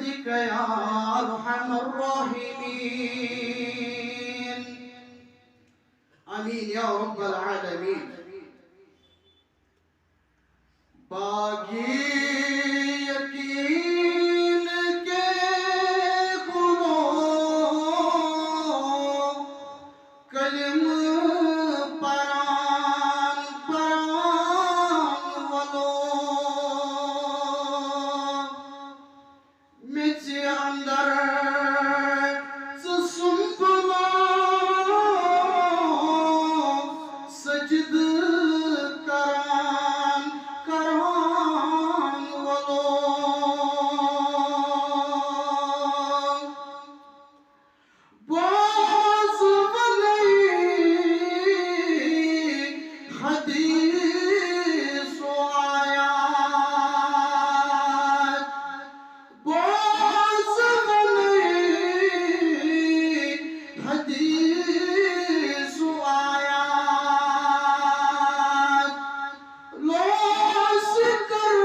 برحمتك يا أرحم الراحمين آمين يا رب العالمين باقي یقین کے گلو کلم پران پران ولو مجھ اندر سنبھلو سجد کران کران ولو باز ولی حدیث و آیات باز ولی حدیث و آیات لوس کر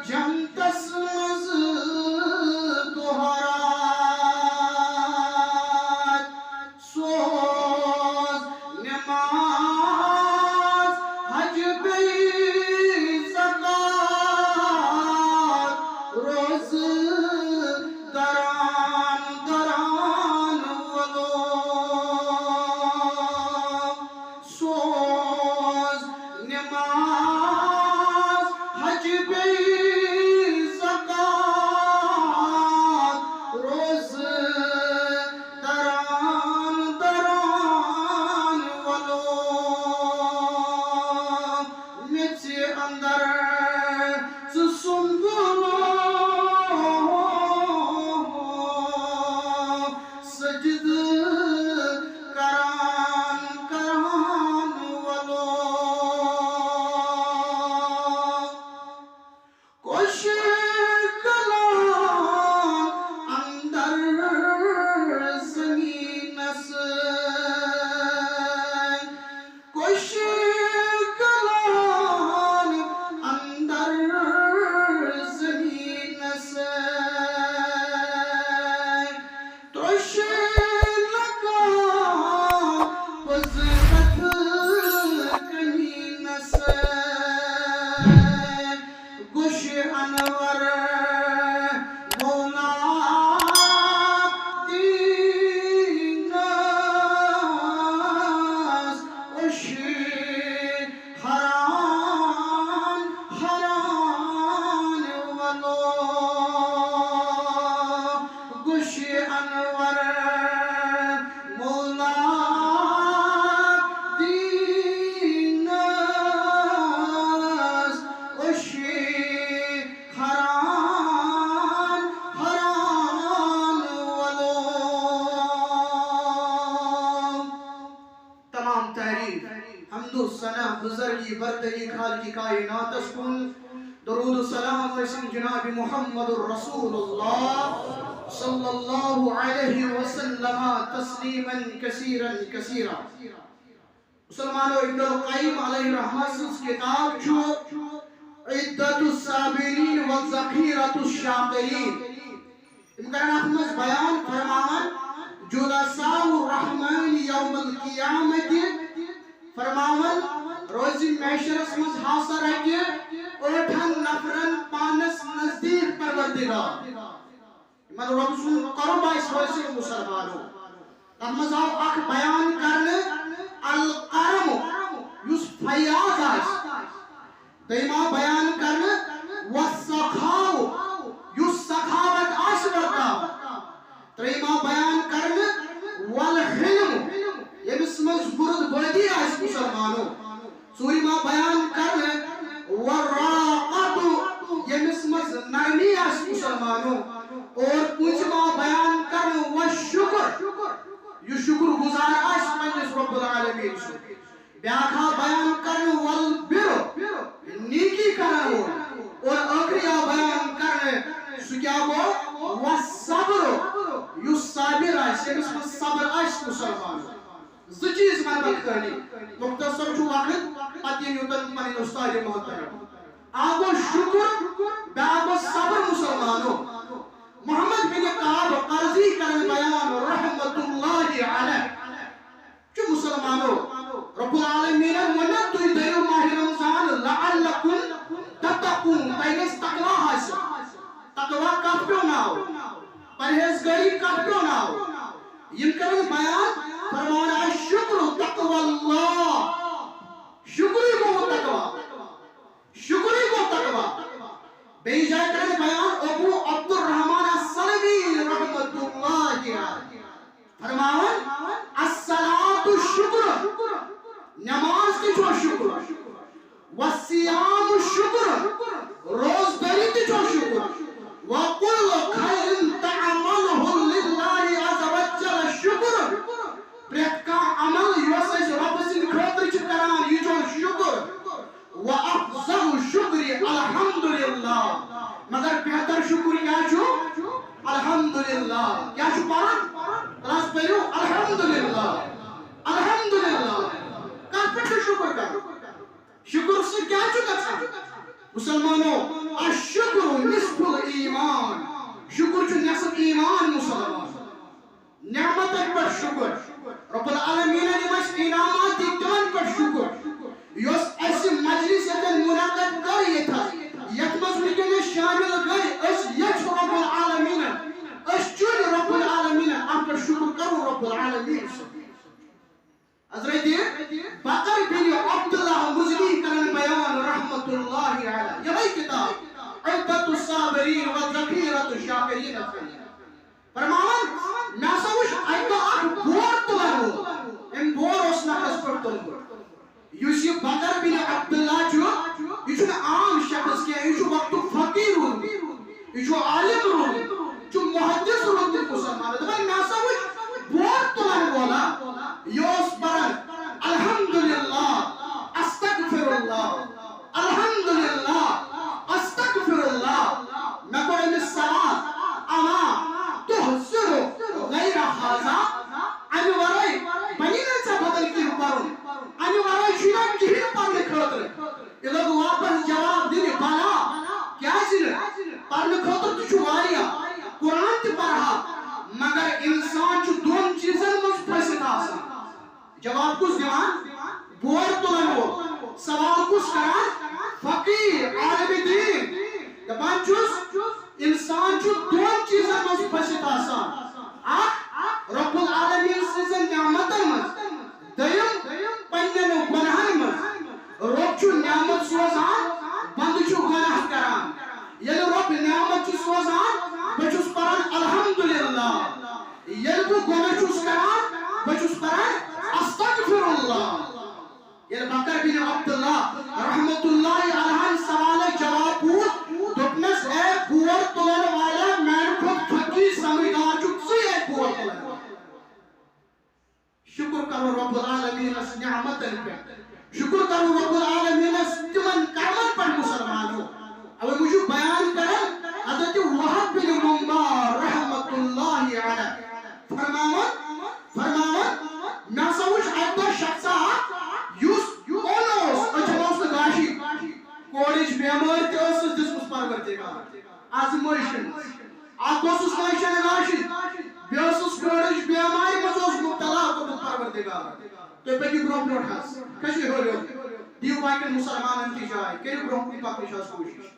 جم تسمز دہرات سوز نماز حج بی زکات روز دران دران ولو سوز نماز حج بی زکات روز دران دران ولو مجھ اندر سنبھلو سجد کران کران ولو کوش کلام اندر زمین سے کوش کلام اندر زمین سے ترش لگا وزرت کہیں سے گوش انور مولا دیناس وش حران حران ولو گوش انور مولا دیناس وش حران حران ولو تمام تعریف حمد و ثنا بزرگی بردگی خالق کائنات کن درود و سلام وسلم جناب محمد الرسول اللہ صلی اللہ علیہ وسلم تسلیما کثیرا کثیرا مسلمانوں ابن القیم علیہ رحمت اس کتاب جو عدت الصابرین والذخیرۃ الشاکرین امکانات میں بیان فرماون جلساء الرحمن یوم القیامت فرماون روزی محشرس مز حاصل رکھے اوٹھن نفرن پانس نزدیک پروردگار من رب سن قرب آئیس ہوئیسی مسلمانوں تمز آو اک بیان کرنے القرم یس فیاض آئیس دیما بیان کرنے والسخاو یس سخاوت آئیس ورکا تریما بیان کرنے والحلم یہ بسمز برد بردی آئیس مسلمانوں سوریما بیان کرنے والراقت یہ بسمز نرمی آئیس مسلمانوں اور پوچھما بیان کرنے والشکر یہ شکر گزار آئیس منیس رب العالمین سے بیاکھا بیان کرنے والبر نیکی کرنے اور اکریا بیان کرنے سکیا وہ والصبر یو صابر آئیس یہ بسمز صبر آئیس مسلمانوں زچیز من بکھانی مختصر جو وقت پتین یوتن منی استاد محترم آگو شکر بیاکھو صبر مسلمانوں پرہیزگاری کت پیو ناو یم کرن بیان فرمان الشکر تقوی اللہ شکری گو تقوی بے جائے کرن بیان ابو عبد الرحمن السلمی رحمت اللہ فرمان الصلاۃ الشکر نماز کی جو شکر والصیام الشکر روز داری کی جو شکر وَقُلْ خَيْرٍ تَعَمَلُهُ لِلَّهِ عَزَ وَجَّلَ الشُّكْرُ پریت کا عمل یوس اس رب سن خاطر چھ کران یہ جو شکر وَأَفْضَلُ الشُّكْرِ الحمدللہ مگر بہتر شکر کیا چھو الحمدللہ کیا چھو پڑھا کلاس پہلو الحمدللہ کہاں پر شکر کر شکر سے کیا چھو کرتا مسلمانوں الشکر نصف الایمان شکر چھو نصف ایمان مسلمان نعمت پر شکر رب العالمین نے مش انعامات دی تمن پر شکر یوس ایسی مجلس یتن منعقد کر یہ تھا یتمز وکن شامل گئی اس یچ رب العالمین اس چون رب العالمین آپ پر شکر کرو رب العالمین حضرت بکر بن عبداللہ مزنی کرن بیان رحمت اللہ علیہ یہی کتاب عدت الصابرین وذخیرۃ الشاکرین فرمان میں سوچ ایتو اک بور تلو ان بور اس نفس پر تلو یہ بکر بن عبداللہ جو یہ عام شخص کیا یہ وقت فقیر ہو یہ عالم ہو جو محدث ہو مسلمان میں سوچ بور تلو بولا یوس برن الحمدللہ استغفر اللہ الحمدللہ استغفر اللہ میں کو ان الصلاة اما تحسر غیر حاضا ان ورائی بنینا چا بدل کی پرون ان ورائی شیران کہین پرنے خاطر یہ لوگ واپس جواب دینے بنا کیا چیز پرنے خاطر تشو واریا قرآن تی پڑھا مگر انسان چو دون چیزن مجھ پھنسے آسان جواب کس دیوان بور تلن ہو سوال کس کران فقیر عالم دین دبان چوز انسان چو دون چیزن مجھ پھنسے آسان رب العالمین سیزن نعمتن مجھ دیم پنین و گناہن مجھ رب چو نعمت سوزان بند چو گناہ کران یعنی رب نعمت چو سوزان بچوس پران الحمدللہ یعنی کو گناہ چوز کران بچوس پران استغفر اللہ یہ بکر بن عبداللہ رحمت اللہ علیہ سوال جواب پوچھ دپنس اے بور تلن والا میں خود فقیر سمجھدار چک سے اے بور تلن شکر کرو رب العالمین اس نعمت پہ شکر کرو رب العالمین اس تمن کرمن پر مسلمانوں اب مجھے بیان کریں حضرت وحب بن منبار رحمت اللہ علیہ فرماون میں سوچ ایتا شخصا یوس اونوس اچھوس گاشی کوڑیش بیمار تی اسس دسمس پروردگار آزمائشن آکوسس گاشن گاشی بیاسس کوڑیش بیماری مزوس مبتلا کرد پروردگار تو پکی برو پروٹھاس کشی ہو لیو دیو باقی مسلمان انتی جائے کری برو کی پاکی شاس کوشش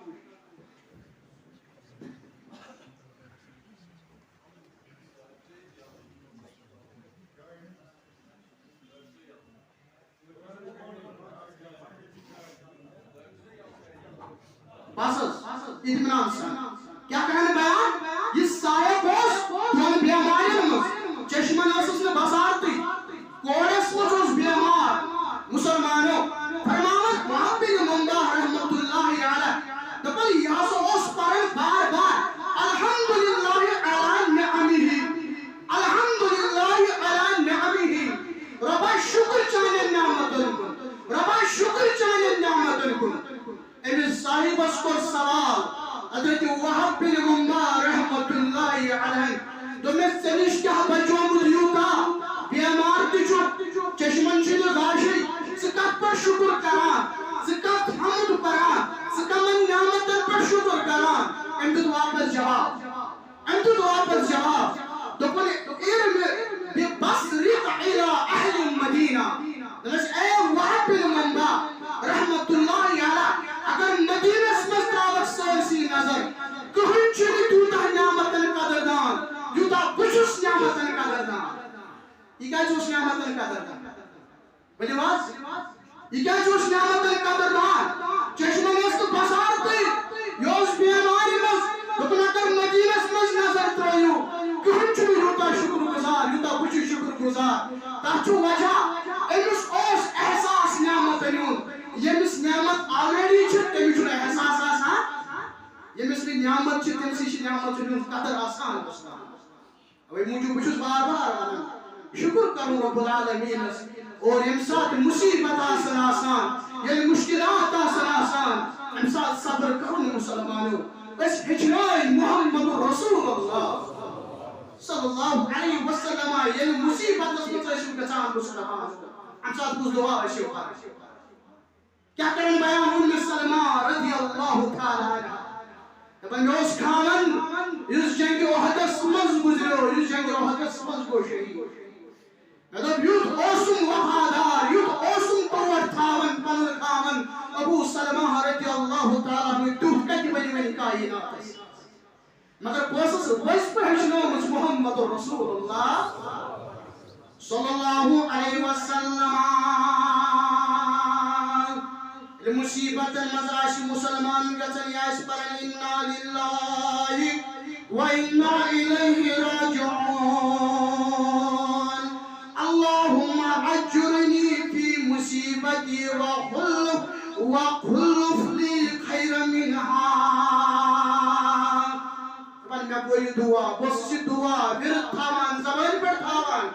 باسس اطمینان سان کیا کہنے بیان یہ سایہ بوس دون بیماری نمز چشمن اسس نے بسارتی کوڑس مجھوز بیمار مسلمانوں فرمامت وحب بن منبار رحمت اللہ علیہ دبل یاسو اس پرن بار بار الحمدللہ علی نعمہ ربا شکر چانے نعمتن کن ربا شکر چانے نعمتن کن امس صاحب اسکر سوال حضرت وحب بن منبار رحمت اللہ علیہ دمس سنش کیا بچوں مدیوتا بیمار تجھو چشمن شد غاشی سکت پر شکر کران سکت حمد پران سکت من نعمتن پر شکر کران امدد واپس جواب دکھنے ارم ببصرق الى اہل المدینہ دمس اے وحب بن منبار رحمت اللہ علیہ اگر مدینہ سمجھ تراوک سرسی نظر کہن چھ بلواز یہ کیا جوش نعمت قدردان چشمہ مست بسارتی یوز بیماری مست لیکن اگر مدینہ مز نظر ترائیو کہن چھو یوتا شکر گزار یوتا بچی شکر گزار تاچو وجہ امس اوس احساس نعمت نیون یمس نعمت آلریڈی چھت تمی چھو احساس آسان یمس بھی نعمت چھت تم سی نعمت نیون قدر آسان بسنا اوے موجو بچوس بار بار آنا شکر کرو رب العالمین اور امسات مصیبت آسان آسان یعنی مشکلات آسان آسان امسات صبر کرو مسلمانو بس ہجرائی محمد رسول اللہ صلی اللہ علیہ وسلم یعنی مصیبت اس متشکر کسان مسلمان امسات کچھ دعا اشیو کر کیا کرن بیان ام سلمہ رضی اللہ تعالی عنہ دبن اس کھانن اس جنگ احد مز گزرو اس جنگ احد مز گو شہید مطلب یوت اوسم وفادار یوت اوسم پروت تھاون پن کھاون ابو سلمہ رضی اللہ تعالی عنہ دودھ کتی بنی بنی کائنات مگر کوسس ویس پہنچنو مجھ محمد رسول اللہ صلی اللہ علیہ وسلم مصیبت مزاش مسلمان گزن یاس پر انا للہ و انا الیہ راجعون اللہم اجرنی فی مصیبتی وخلف لی خیر منہا میں کوئی دعا بس دعا پھر تھامان زبان پر تھامان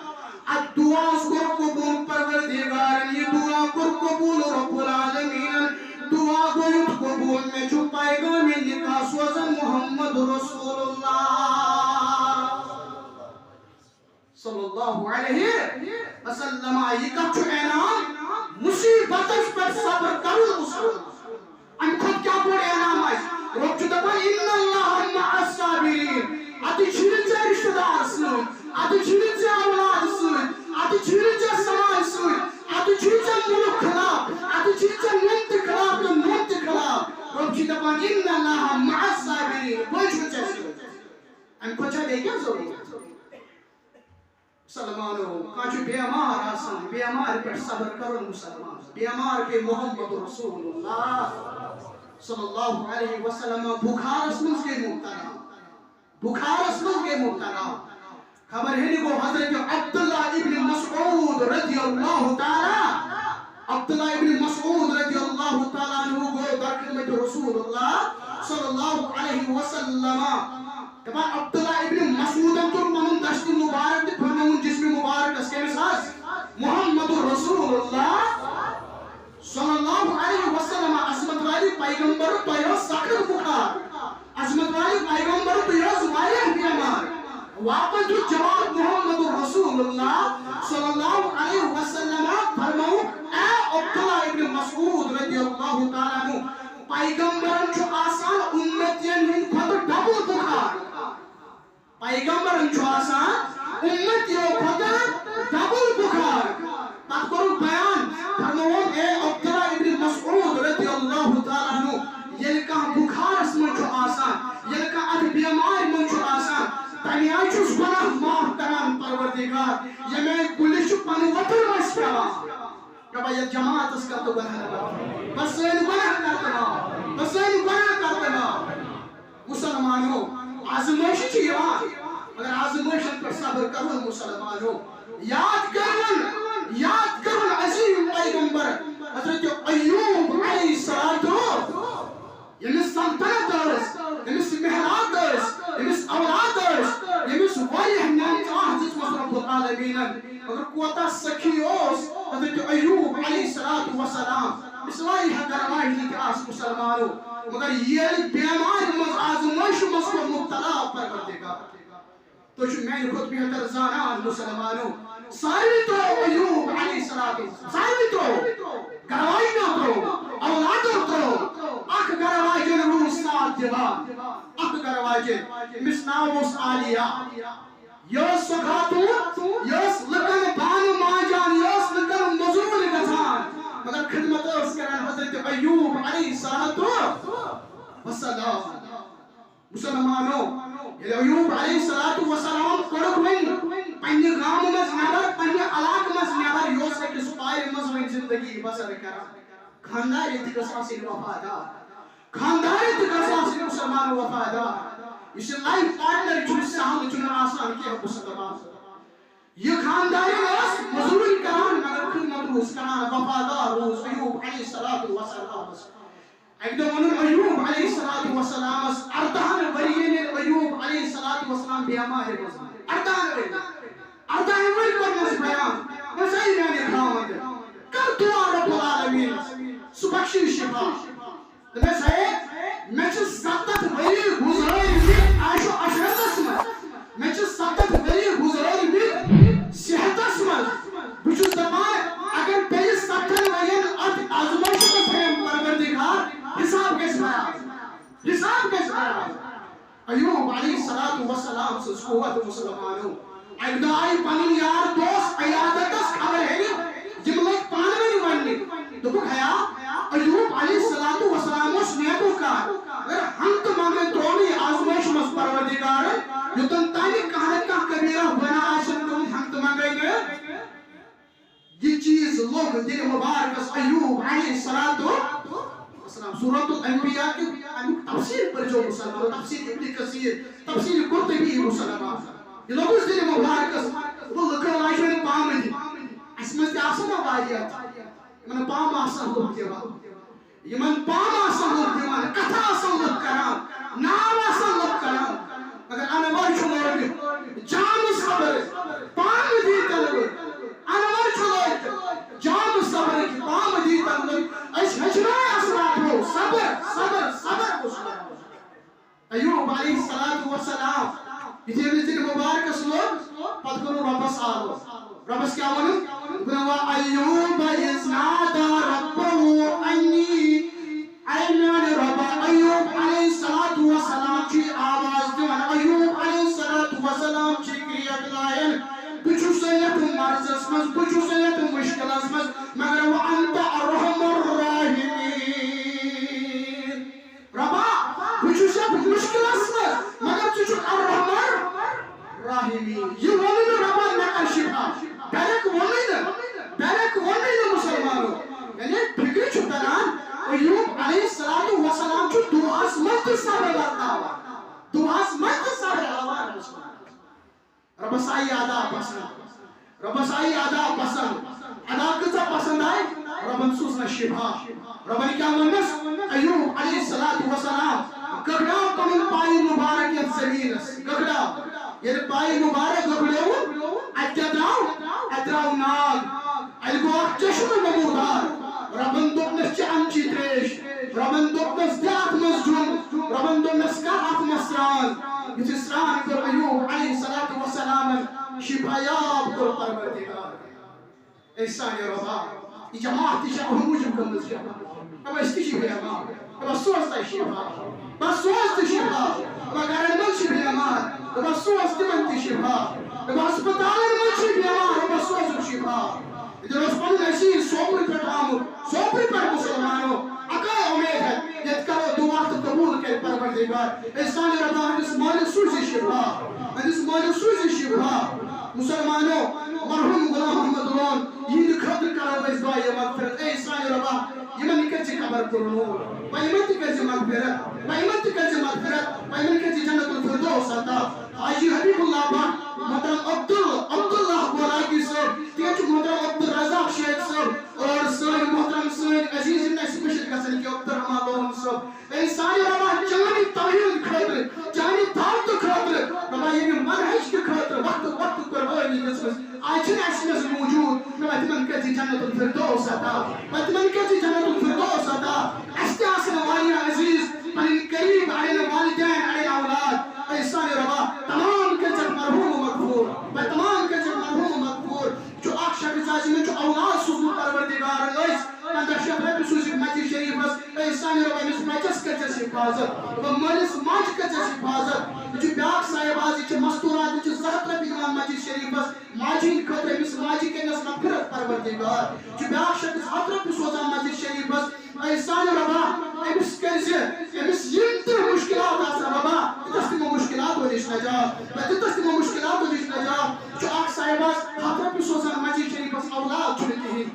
اب دعا اس کو قبول پروردگار یہ دعا کو قبول رب العالمین دعا کو قبول میں چھپائے گا میں نکاح سوزن محمد رسول اللہ صلی اللہ علیہ وسلم یہ کچھ اعلان مصیبت پر صبر کرو مسلمان ان خود کیا بڑے اعلان آئے رب چھو دبا ان اللہ مع الصابرین آتی چھرچے رشتہ دار سن آتی چھرچے اولاد سن آتی چھرچے سماج سن آتی چھرچے ملک خلاف آتی چھرچے منت خلاف تو منت خلاف رب چھو دبا ان اللہ مع الصابرین کوئی چھرچے سن ان کو چھا دیکھیں ضروری مسلمانوں کانچو بیمار آسان بیمار پر صبر کرو مسلمان بیمار کے محمد رسول اللہ صلی اللہ علیہ وسلم بخار اسمز کے مبتلا بخار اسمز کے مبتلا خبر ہے کو حضرت عبداللہ ابن مسعود رضی اللہ تعالی عبداللہ ابن مسعود رضی اللہ تعالی عنہ کو در خدمت رسول اللہ صلی اللہ علیہ وسلم تبا عبداللہ ابن مسعود تو من دشت مبارک تے فرمون جسم مبارک اس کے ساتھ محمد رسول اللہ صلی اللہ علیہ وسلم عظمت والی پیغمبر تو یہ سخت بخار عظمت والی پیغمبر تو یہ زبائر بیمار واپس جو جواب محمد رسول اللہ صلی اللہ علیہ وسلم فرماؤ اے عبداللہ ابن مسعود رضی اللہ تعالیٰ عنہ پیغمبرن جو آسان امتین ہن خود ڈبل بخار پیغمبرن جو آسان امتین خود ڈبل بخار بات کرو بیان فرماؤ اے عبداللہ ابن مسعود رضی اللہ تعالیٰ عنہ یلکا بخار اس من جو آسان یلکا اد بیمار من جو آسان تنیائی چوز گناہ معاف کران پروردگار یہ میں گلش پن وطن ویس پیوا کہ بھائی جماعت اس کا تو گناہ لگا بس این گناہ کرتے نا بس این گناہ کرتے نا مسلمانوں آزمائش چیوان مگر آزمائش پر صبر کرو مسلمانوں یاد کرن عظیم پیغمبر حضرت ایوب علیہ السلام یمس سلطنت دارس یمس محلات دارس یمس اولاد دارس یمس واریہ نعمت حضرت رب العالمین اگر کوتا سخی اوس حضرت ایوب علیہ السلام اس واریہ گرمائی لیت آس مسلمانوں مگر یہ بیمار مز آزمائش مز کو مبتلا پروردگار تو جو میں خود بھی اندر زانان مسلمانوں ساری تو ایوب علیہ السلام ساری تو گروائی نہ تو اولاد تو اخ گروائی جن روح ساتھ جوان اخ گروائی جن مسناوس آلیا یوس سکھاتو یوس لکن بانو ماجان یوس لکن مزول گزان مگر خدمت اس کرن حضرت ایوب علیہ السلام وسلام مسلمانوں ایوب علیہ السلام کڑک وین پنی گام مز نبر پنی علاق مز نبر یوس أكس پایہِ منٛز وۄنۍ زندگی بسر کران خاندار تہِ گژھِ آسٕنۍ وفادار خاندار تہِ گژھِ آسٕنۍ مسلمان وفادار یُس یہِ لایف پارٹنر چھُنہٕ سہل چھُنہٕ آسان کینٛہہ بہٕ چھُس دپان یہ خاندارن ٲس مزوٗرۍ کران مگر خدمت روٗز کران وفادار روٗز ایوب علیہ الصلوۃ والسلامس اکہِ دۄہ ووٚنُن ایوب علیہ الصلوۃ والسلامس 18 ؤرۍ ییٚلہِ ایوب علیہ الصلوۃ والسلام بیمارِ منٛز 18 ؤرۍ کوٚرنس بیان دوٚپُس اے میانہِ خاوند کر دعا رب العالمیٖنس سُہ بخشی شفا دوٚپمس ہے مےٚ چھِ 70 ؤری گُزٲرمٕتۍ عیشو عشرتس منٛز مےٚ چھِ 70 ؤری گُزٲرمٕتۍ صحتس منٛز بہٕ چھُس دپان اگر بیٚیہِ 70 ؤرین اتھ آزمٲیشہِ منٛز تھٲیِم پروردگار حساب گژھِ برابر ایوب علیہ الصلوۃ والسلام سٕنٛز قوت مسلمانو اکہِ دۄہ آیہِ پنٕنۍ یار دوس عیادتس خبر ہیٚنہِ یِم لٔگۍ پانہٕ ؤنۍ وننہِ دوٚپُکھ ہیا ایوب علیہ الصلوۃ والسلام اوس نیکوکار مگر ہنگتہٕ منگے ترٛوو نہٕ یہِ آزمٲیش منٛز پروردگارن یوٚتن تانۍ کانٛہہ نتہٕ کانٛہہ کبیرہ گۄناہ آسن گوٚمُت ہنگتہٕ منگے نہٕ یہ چیز لوگ دل مبارکس ایوب علیہ الصلوۃ والسلام سورۃ الانبیاء کی امیُک تفسیر پرزیو مسلمانو تفسیر ابن کثیر تفسیر قرطبی مسلمان یہ لوگ دل مبارکس وہ لکھن واجن پامدی اس منٛز تہِ آسن نا واریاہ یِمن پام آسان لُکھ دِوان یِمن پام آسان لُکھ دِوان کتھا آسان لُکھ کران ناو آسان لُکھ کران مگر انور چھُ لٲگِتھ جام صبر پام دی تلوٕ انور چھُ لٲگِتھ جام صبر کی پام دی تلوٕ أسۍ ہیٚچھنٲے اصرافو صبر صبر صبر ایوب علیہ الصلوۃ والسلام یُتھُے أمِس دِل مبارکس لوٚگ پتہٕ کوٚرُن رۄبس آلو رۄبس کیٛاہ ووٚنُن وَأَيُّوبَ إِذْ نَادَى رَبَّهُ أَنِّي اے میٛانہِ رۄبا ایوب علیہ الصلوۃ والسلام چھُ آواز دِوان ایوب علیہ الصلوۃ والسلام چھِ کرٛیک لایان بہٕ چھُس یتھ مرضس منٛز بہٕ چھُس یتھ مُشکلس منٛز مگر وَأَنتَ أَرْحَمُ الرَّاحِمِينَ رۄبا بہٕ چھُس یتھ مُشکلس منٛز مگر ژٕ چھُکھ اَرحَمُ الرَّاحِمِیٖن یہِ ووٚنُے نہٕ رۄبا مےٚ کر شِفا ڈایریکٹ ووٚنُے نہٕ مُسلمانو یعنی فِکرِ چھُ تران ایوب علیہ الصلوۃ والسلام چھُ دُعاہس منٛز تہِ صبر ورتاوان دُعاہس منٛز تہِ صبر ہاوان رۄبس آیہِ ادا پسنٛد ادا کۭژاہ پسنٛد آیہِ رۄبن سوٗزنس شِفا رۄبن کیٛاہ ووٚننس ایوب علیہ الصلوۃ والسلام گگڑاو پنُن پایہِ مُبارک یتھ زٔمیٖنس گگڑاو ییٚلہِ پایہِ مُبارک گگڑیوُن اتہِ کیٛاہ درٛاو ناگ اتہِ گوٚو اکھ چشمہٕ نموٗدار رۄبن دوٚپنس چہِ امچی تریش رۄبن دوٚپنس دِ اتھ منٛز جوٚم رۄبن دوٚپنس کر اتھ منٛز سرٛان یُتھُے سرٛان کوٚر ایوب علیہ الصلوۃ والسلامن شِفایاب کوٚر پروردگار اے سانہِ رۄبا یہِ جماعت تہِ چھِ اَمہِ موٗجوٗب گٔمٕژ جمع دَپان أسۍ تہِ چھِ بیمار دَپان سوز تۄہہِ شِفا دَپان سوز تہِ شِفا دَپان گرن منٛز چھِ بیمار دَپان سوز تِمن تہِ شِفا دَپان ہسپتالن منٛز چھِ بیمار دَپان سوزُکھ شِفا ییٚتٮ۪ن اوس پنُن أسیٖر سوپرٕ پٮ۪ٹھ آمُت سوپرٕ پٮ۪ٹھ مُسلمانو اَکٲے اُمید ہے ییٚتہِ کرو دُعا تہٕ قبوٗل کرِ پروردگار اے سانہِ رۄبا ہٕنٛدِس مٲلِس سوٗزِ شِفا مسلمانو مرحوٗم غلام محمد لون یِہنٛدِ خٲطرٕ کرو أسۍ دُعایہِ مغفرت اے سانہِ رۄبا یِمن کٔرۍ زِ قبر پُرنوٗر وۄنۍ یِمن تہِ کٔرۍ زِ مغفرت وۄنۍ یِمن کٔرۍ زِ جنت الفردوس عطا حاجی حبیب اللہ بٹ محترم عبداللہ گولاکی صٲب تیٚلہِ چھُ محترم عبدالرزاق شیخ صٲب اور سٲنۍ محترم سٲنۍ عزیٖز یِم اَسہِ مٔشِد گژھن کہِ عبدالرحمان لون صٲب اے سانہِ رۄبا چانہِ توحیٖد خٲطرٕ چانہِ دعوتہٕ خٲطرٕ رۄبا ییٚمہِ منہج کہِ خٲطرٕ وقتہٕ قربٲنی دِژمٕژ آز چھِنہٕ اَسہِ منٛز موٗجوٗد رۄبا تِمن کٔرۍ زِ جنت الفردوس عطا اَسہِ تہِ آسن واریاہ عزیٖز پنٕنۍ قریٖب اَڑٮ۪ن والدین اَڑٮ۪ن اولاد اے سانہِ رۄبا تمام کٔرۍزٮ۪کھ مرحوٗم مغفوٗر چھُ اکھ شخص آسہِ یِمن چھُ اولاد سوٗزمُت پروردگارن أسۍ 15 شیٚتھ رۄپیہِ سوٗزِکھ مسجد شریٖفس اے سانہِ رۄبا أمِس بچس کٔرۍزٮ۪س حِفاظت مٲلِس ماجہِ کٔرۍزٮ۪س حِفاظت یہِ چھُ بیٛاکھ صاحب آز یہِ چھِ مستوٗرات یہِ چھِ 200 رۄپیہِ دِوان مسجد شریٖفس ماجہِ ہٕنٛدِ خٲطرٕ أمِس ماجہِ کٔرنس مغفرت پروردگار یہِ چھُ بیٛاکھ شخص 100 رۄپیہِ سوزان مسجد شریٖفس اے سانہِ رۄبا أمِس کٔرۍ زِ أمِس یِم تہِ مُشکلات آسن رۄبا دِتس تِمو مُشکلاتو نِش نجات چھُ اکھ صاحب آز 100 رۄپیہِ سوزان مسجد شریٖفس اولاد چھُنہٕ کِہیٖنۍ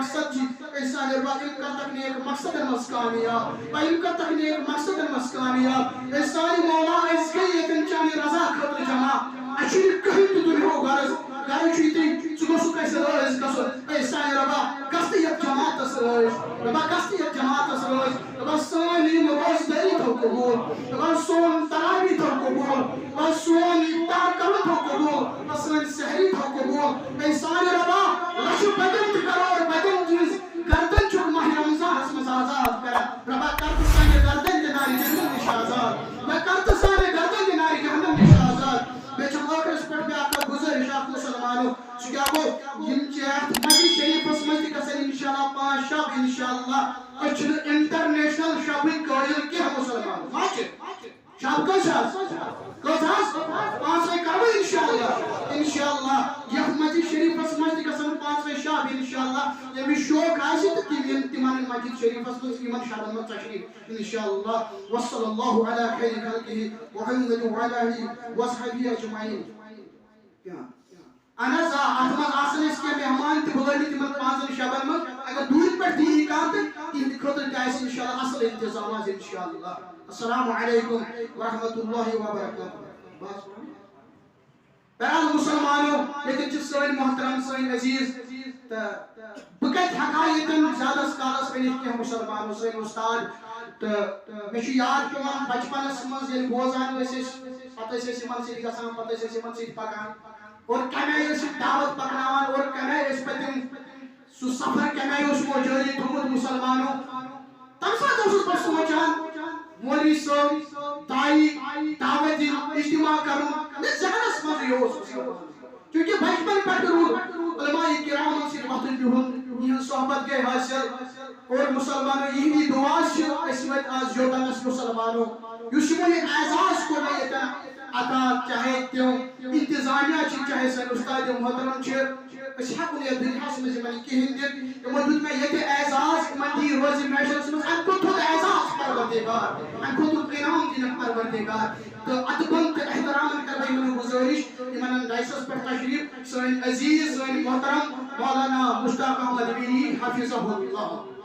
مقصد انسان ربا علم کر تک ایک مقصد مس کامیاب علم کر تک ایک مقصد مس کامیاب انسان مولا اس کے یتن چانی رضا خاطر جمع اشیر کہیں تو دنیا غرض غرض چیتی سو سو کیسے روز کسو انسان ربا کستیت جماعت اسروز ربا کستیت جماعت اسروز ربا سونی روزداری تو قبول ربا سون تراوی تو قبول ربا سون افطار کرو تو قبول ربا سون سحری تو قبول انسان ربا لشو بدن تکرار بدن جیز گردن چک ماہ رمضان اسم آزاد کرا ربا کرت سانے گردن جناری جہنم نش آزاد میں کرت سانے گردن جناری جہنم نش آزاد میں چمک اس پر بھی آپ کا گزر شاہ مسلمانوں کیا وہ یم چیت مجی شریف اس مجد کسن انشاءاللہ 5 شب انشاءاللہ اچھل انٹرنیشنل شبی قائل کی ہم مسلمان ماچے شب کا شاہ کوزاس 5 کرو انشاءاللہ یہ مجی شریف اس مجد کسن 5 شب انشاءاللہ یہ بھی شوق آسی تکیمین تیمان مجد شریف اس مجد ایمان شب مجد تشریف انشاءاللہ وصل اللہ علی خیر خلقہ محمد وعلی وصحبی اجمعین انا زا اتمن آسن اس کے مہمان تی بغلی تیمن 5 شبن من اگر دور پر دی کانت ان خطر جائز انشاءاللہ اصل انتظامات انشاءاللہ السلام علیکم ورحمت اللہ وبرکاتہ بہرحال مسلمانوں لیکن جس سوئن محترم سوئن عزیز بکت حقائیتن زیادہ سکالس ونیت کے مسلمانوں سوئن استاد میں یاد پیوان بچپن اسمز یعنی بوزان ویسیس پتہ سے سیمان سیدھ گسان پتہ سے سیمان سیدھ پکان اور کمی اس دعوت پکناوان اور کمی اس پتن سو سفر کمی اس کو جاری تھمت مسلمانوں تم ساتھ اس پر سوچان مولی صاحب تائی دعوت دن اجتماع کروں میں ذہنس مز یہ کیونکہ بچپن پر علماء کرام سے وقت بہن یہ صحبت کے حاصل اور مسلمانوں یہی دعا سے اسمت آج جوڑن اس مسلمانوں یوشمولی اعزاز کو میں یہ عطا چاہے تیوں انتظامیہ چاہے سن استاد محترم اس حق نے دنیا سے مجھے منی کی ہندی کہ مدد میں یہ اعزاز من دی روزی میشن سمجھ ان کو تو اعزاز پروردگار ان کو تو انعام دینک پروردگار تو ادبن کے احترام کر بھائی من گزارش ایمان رئیسس پر تشریف سوئن عزیز سوئن محترم مولانا مشتاق احمد بیری حافظہ اللہ